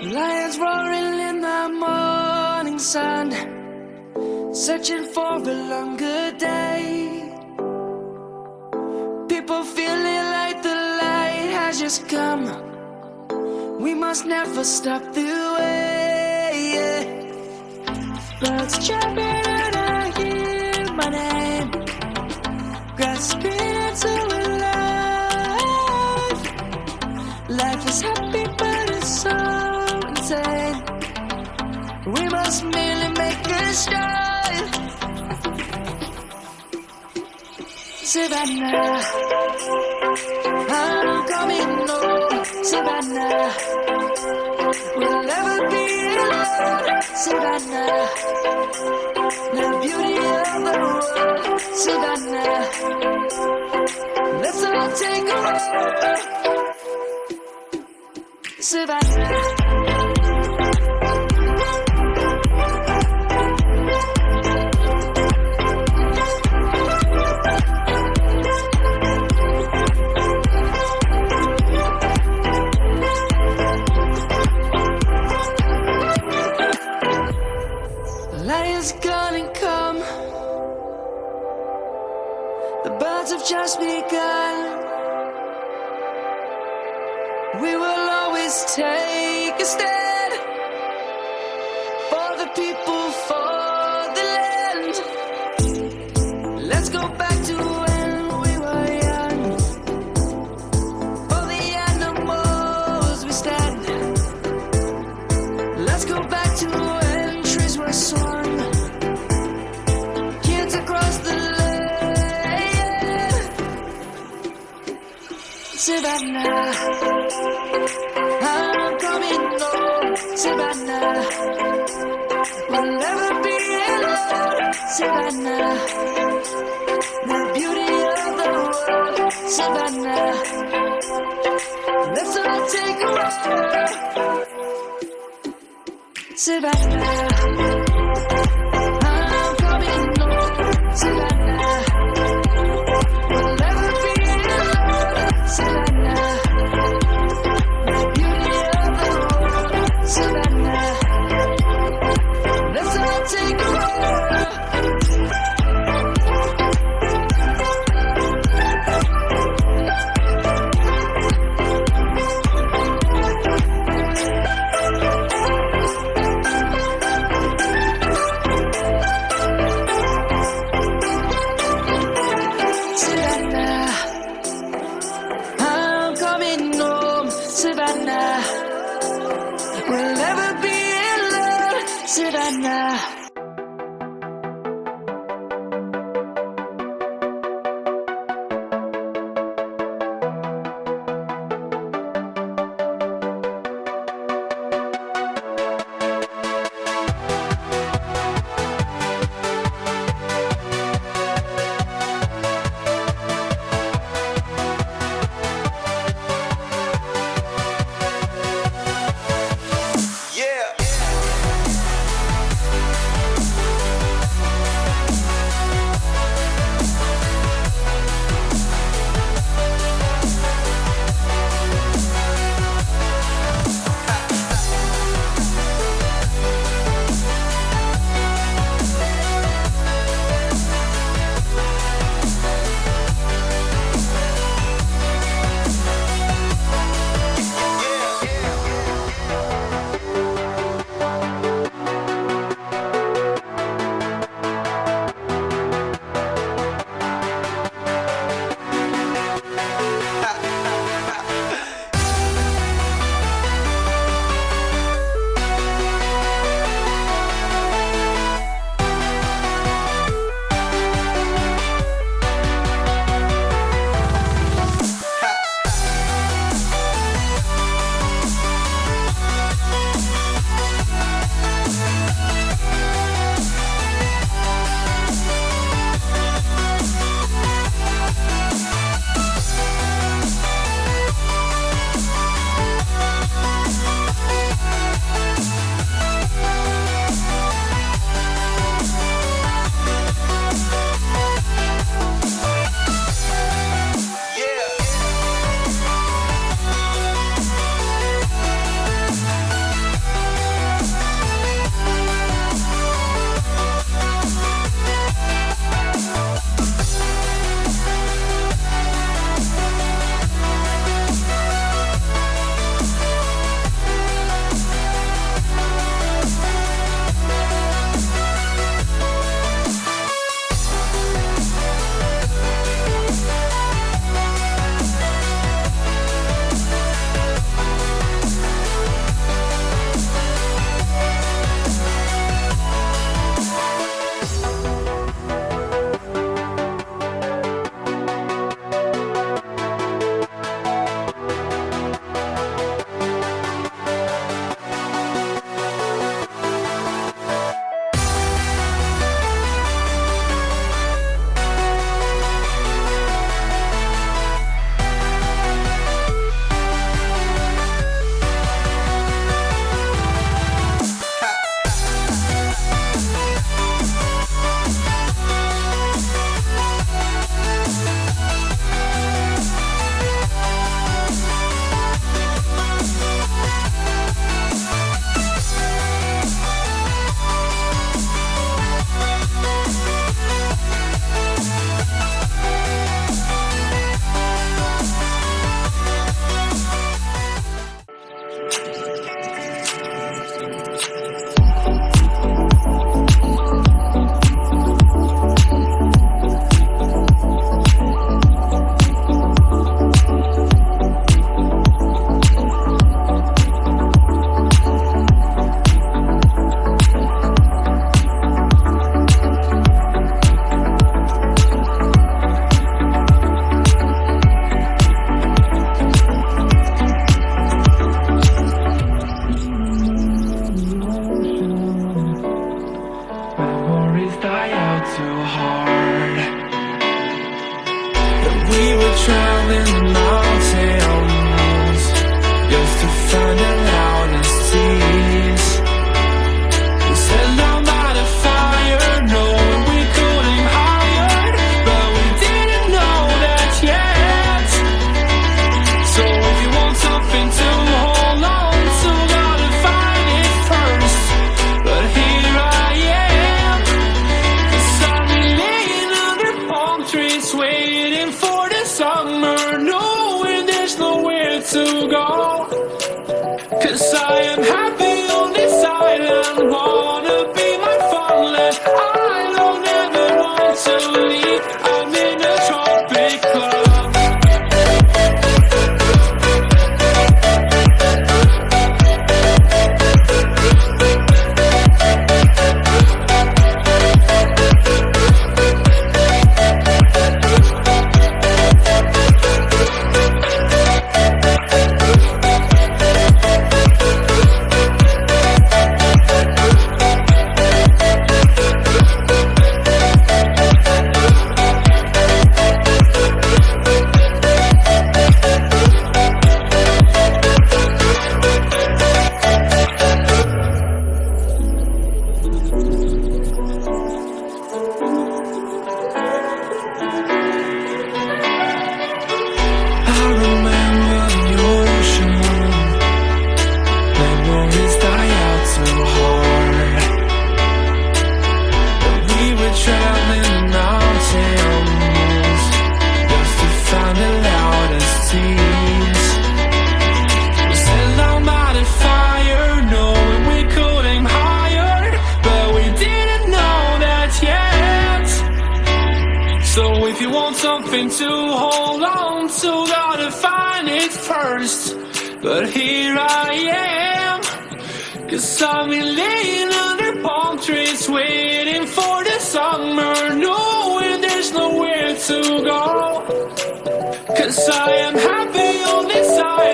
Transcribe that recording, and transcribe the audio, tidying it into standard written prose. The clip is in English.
Lions roaring in the morning sun, searching for a longer day. People feeling like the light has just come. We must never stop the way. Birds chirping and I hear my name, grasping into life. Life is happy but it's so insane. We must merely make a start. Savannah, I'm coming home. Savannah, we'll never be alone. Savannah, the beauty of the world. Savannah, let's all take a walk. Savannah. Lion's gonna come. The birds have just begun. We will always take a stand for the people, for the land. Let's go back to when we were young. For the animals we stand. Let's go back to when trees were swung. Kids across the land. Savannah, I'm coming home. Savannah, we'll never be alone. Savannah, the beauty of the world. Savannah, let's all take a walk. Savannah, I'm coming home. Savannah, we'll never be alone. Savannah, the beauty of the world. Savannah, let's all take a walk. Savannah, I'm coming home. Savannah, we'll never be alone. Savannah. Yeah. something to hold on to, gotta find it first. But here I am, 'cause I've been laying under palm trees, waiting for the summer, knowing there's nowhere to go. 'Cause I am happy on this side.